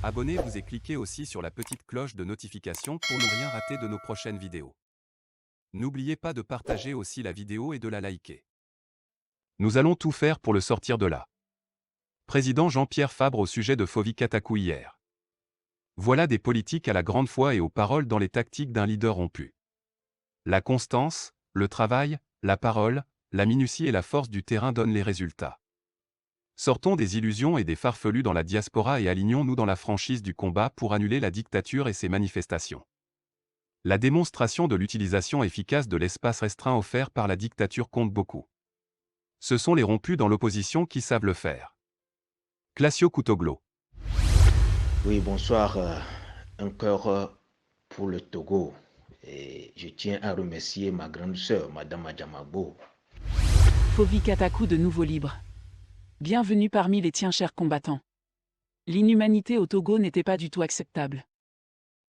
Abonnez-vous et cliquez aussi sur la petite cloche de notification pour ne rien rater de nos prochaines vidéos. N'oubliez pas de partager aussi la vidéo et de la liker. Nous allons tout faire pour le sortir de là. Président Jean-Pierre Fabre au sujet de Fovi Katakou hier. Voilà des politiques à la grande foi et aux paroles dans les tactiques d'un leader rompu. La constance, le travail, la parole, la minutie et la force du terrain donnent les résultats. Sortons des illusions et des farfelus dans la diaspora et alignons-nous dans la franchise du combat pour annuler la dictature et ses manifestations. La démonstration de l'utilisation efficace de l'espace restreint offert par la dictature compte beaucoup. Ce sont les rompus dans l'opposition qui savent le faire. Classio Kutoglo. Oui, bonsoir. Encore pour le Togo. Et je tiens à remercier ma grande sœur, Madame Adjamagbo. Fovi Katakou de nouveau libre. Bienvenue parmi les tiens chers combattants. L'inhumanité au Togo n'était pas du tout acceptable.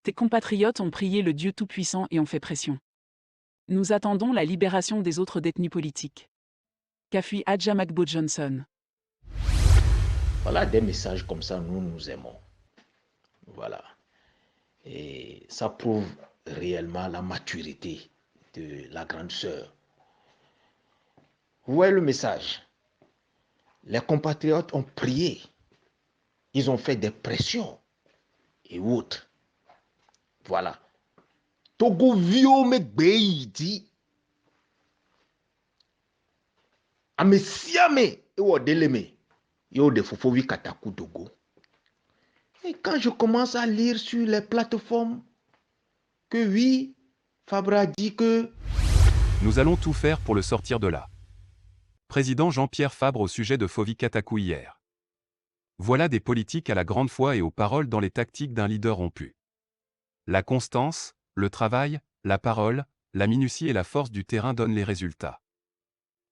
Tes compatriotes ont prié le Dieu Tout-Puissant et ont fait pression. Nous attendons la libération des autres détenus politiques. Kafui Adjamagbo Johnson. Voilà des messages comme ça, nous aimons. Voilà. Et ça prouve réellement la maturité de la grande sœur. Vous voyez le message. Les compatriotes ont prié. Ils ont fait des pressions et autres. Voilà. Togo vio me dit. Ame siame ewo deleme. Yo de Fofovi Katakou Togo. Et quand je commence à lire sur les plateformes que oui, Fabre a dit que... Nous allons tout faire pour le sortir de là. Président Jean-Pierre Fabre au sujet de Fovi Katakou hier. Voilà des politiques à la grande foi et aux paroles dans les tactiques d'un leader rompu. La constance, le travail, la parole, la minutie et la force du terrain donnent les résultats.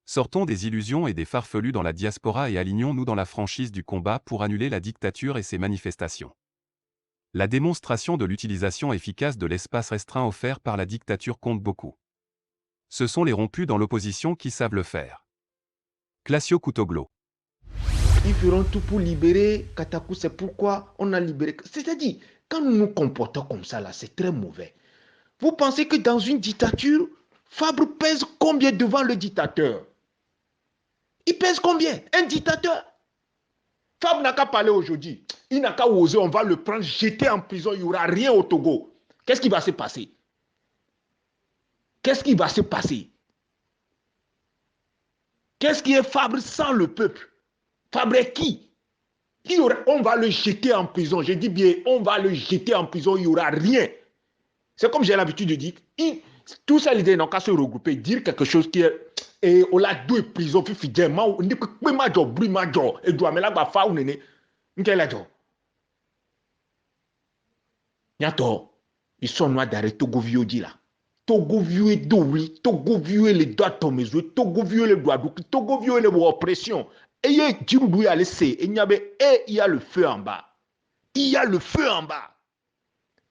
Sortons des illusions et des farfelus dans la diaspora et alignons-nous dans la franchise du combat pour annuler la dictature et ses manifestations. La démonstration de l'utilisation efficace de l'espace restreint offert par la dictature compte beaucoup. Ce sont les rompus dans l'opposition qui savent le faire. Classio Kutoglo. Ils feront tout pour libérer Katakou, c'est pourquoi on a libéré... C'est-à-dire, quand nous nous comportons comme ça, là, c'est très mauvais. Vous pensez que dans une dictature, Fabre pèse combien devant le dictateur? Il pèse combien? Un dictateur? Fabre n'a qu'à parler aujourd'hui. Il n'a qu'à oser, on va le prendre, jeter en prison, il n'y aura rien au Togo. Qu'est-ce qui va se passer? Qu'est-ce qui va se passer? Qu'est-ce qui est Fabre sans le peuple? Fabre est qui? On va le jeter en prison. Je dis bien, on va le jeter en prison, il n'y aura rien. C'est comme j'ai l'habitude de dire, tous ces leaders n'ont qu'à se regrouper, dire quelque chose qui est... Et on a deux prisons, puis fidèlement, on dit que et doit me la bafa ou nene. Ils sont noirs d'arrêt Togo vieux dit là. Togo vieux douli, Togo vieux les doigts tombés, Togo vieux les doigts d'où, Togo vieux les oppression. Et il y a Djibouti à laisser, il y a le feu en bas. Il y a le feu en bas.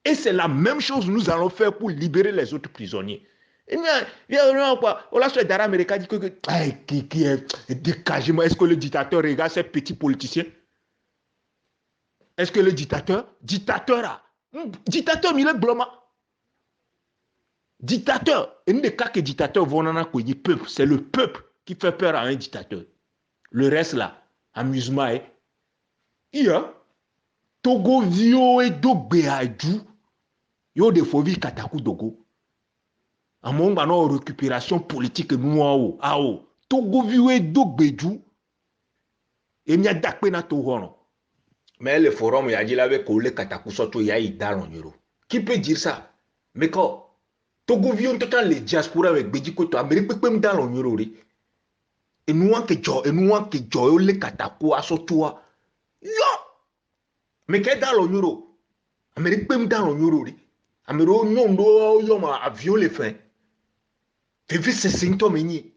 Et c'est la même chose que nous allons faire pour libérer les autres prisonniers. On l'a fait d'Ara Américain dit que qui est dégagement. Est-ce que le dictateur regarde ces petits politiciens? Est-ce que le dictateur, il est blâmant. Dictateur, et nous ne cas que dictateur, peuple, c'est le peuple qui fait peur à un dictateur. Le reste là, amusement est. Il y a Togo vio et Dogbeadou. Yo de Fovi Katakou Dogo. À mon moment, récupération politique, nous, Togo vio et Dogbeadou. Et il y a dakpe na Togo. Mais le forum, il y a dit là avec le Katakou Soto, il y a Idal en euro. Qui peut dire ça? Mais quand Togo vio total les diaspora avec Bediko to Amérique peut me dans en euro. Et nous que Joe, le Katakou à Soto. Yo! Mais qu'est-ce dans en euro? Amérique peut me dans en euro. Amérique non, yo avion les fins. Fevi se sinto meni.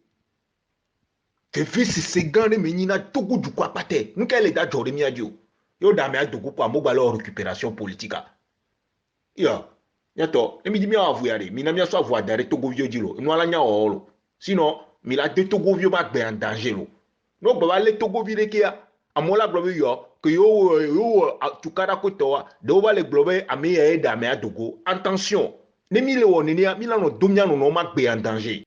Fevi se gane meni na Togo du quoi pate. Nous qu'elle est da Joe mi adio. Yo da me Togo pour mobile récupération politique. Yo. Yato, et mi di mi avouer, mi na mi so avouer d'arrêt Togo vieux dilo. Nous ala nya olo. Sinon, mi la de Togo vieux ba en danger lo. No baba le Togo vieux kia. amola globe yo que yo tukara ko to de o le globe ami e da me adogo attention ne mi le woni ni mi la no dumya no ma gbe en danger.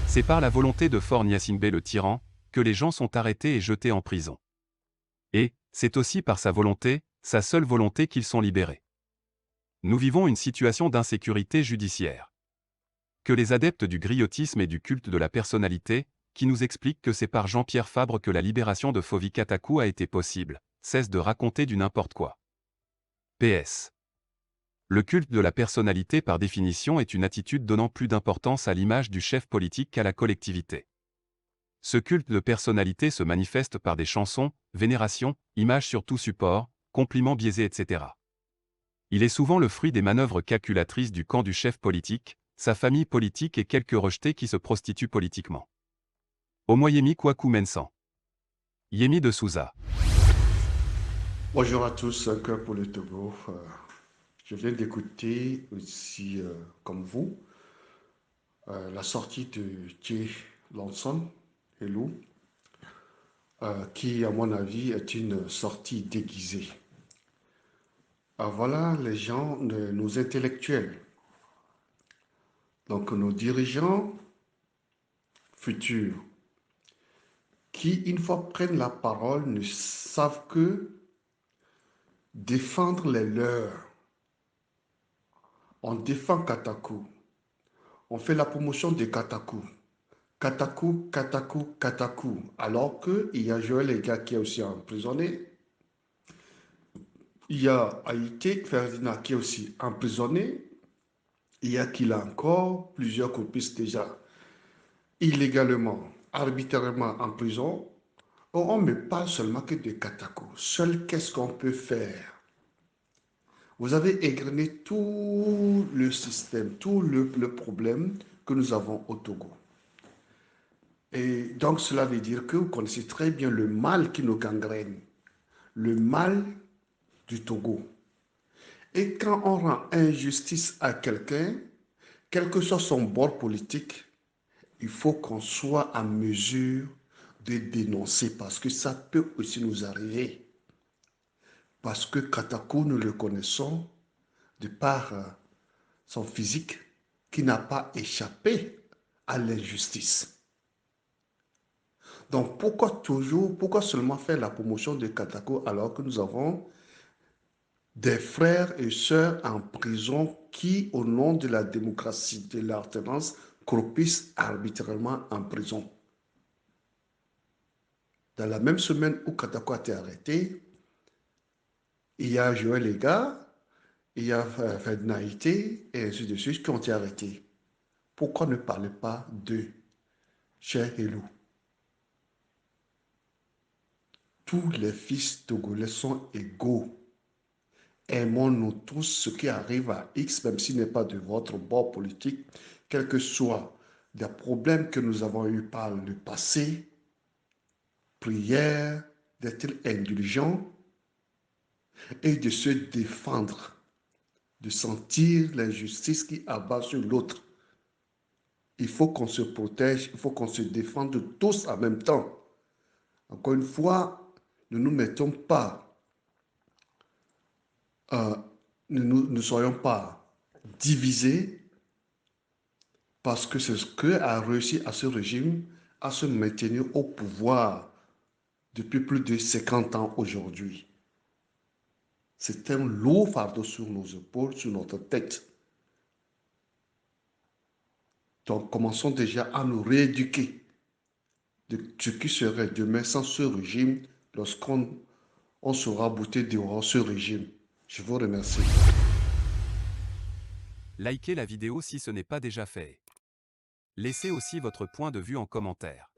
C'est par la volonté de Faure Gnassingbé le tyran que les gens sont arrêtés et jetés en prison. Et c'est aussi par sa volonté, sa seule volonté qu'ils sont libérés. Nous vivons une situation d'insécurité judiciaire. Que les adeptes du griotisme et du culte de la personnalité, qui nous expliquent que c'est par Jean-Pierre Fabre que la libération de Phovi Katakou a été possible, cessent de raconter du n'importe quoi. PS. Le culte de la personnalité par définition est une attitude donnant plus d'importance à l'image du chef politique qu'à la collectivité. Ce culte de personnalité se manifeste par des chansons, vénérations, images sur tout support, compliments biaisés, etc. Il est souvent le fruit des manœuvres calculatrices du camp du chef politique, sa famille politique et quelques rejetés qui se prostituent politiquement. Omoyemi Kwaku Mensan. Yemi de Souza. Bonjour à tous, un cœur pour le Togo. Je viens d'écouter aussi, comme vous, la sortie de Jay Lanson et Lou, qui, à mon avis, est une sortie déguisée. Voilà les gens, nos intellectuels, donc nos dirigeants futurs, qui, une fois prennent la parole, ne savent que défendre les leurs. On défend Katakou. On fait la promotion de Katakou. Katakou, Katakou, Katakou. Alors qu'il y a Joël Ega qui est aussi emprisonné. Il y a Haïté Ferdinand qui est aussi emprisonné. Il y a qu'il a encore plusieurs complices déjà illégalement, arbitrairement en prison. On ne parle seulement que de Katakou. Seul qu'est-ce qu'on peut faire? Vous avez égrené tout le système, tout le problème que nous avons au Togo. Et donc cela veut dire que vous connaissez très bien le mal qui nous gangrène, le mal du Togo. Et quand on rend injustice à quelqu'un, quel que soit son bord politique, il faut qu'on soit en mesure de dénoncer parce que ça peut aussi nous arriver. Parce que Katakou, nous le connaissons de par son physique qui n'a pas échappé à l'injustice. Donc pourquoi seulement faire la promotion de Katakou alors que nous avons des frères et sœurs en prison qui, au nom de la démocratie, de l'alternance, croupissent arbitrairement en prison. Dans la même semaine où Katakou a été arrêté, il y a Joël Ega, il y a Ferdinand Haïté et ainsi de suite qui ont été arrêtés. Pourquoi ne parler pas de Cheikh Elou? Tous les fils togolais sont égaux. Aimons-nous tous ce qui arrive à X, même s'il n'est pas de votre bord politique, quel que soit les problèmes que nous avons eus par le passé, prière, d'être indulgent et de se défendre, de sentir l'injustice qui abat sur l'autre. Il faut qu'on se protège, il faut qu'on se défende tous en même temps. Encore une fois, ne nous mettons pas, ne soyons pas divisés parce que c'est ce que a réussi à ce régime à se maintenir au pouvoir depuis plus de 50 ans aujourd'hui. C'est un lourd fardeau sur nos épaules, sur notre tête. Donc, commençons déjà à nous rééduquer de ce qui serait demain sans ce régime lorsqu'on sera bouté dehors ce régime. Je vous remercie. Likez la vidéo si ce n'est pas déjà fait. Laissez aussi votre point de vue en commentaire.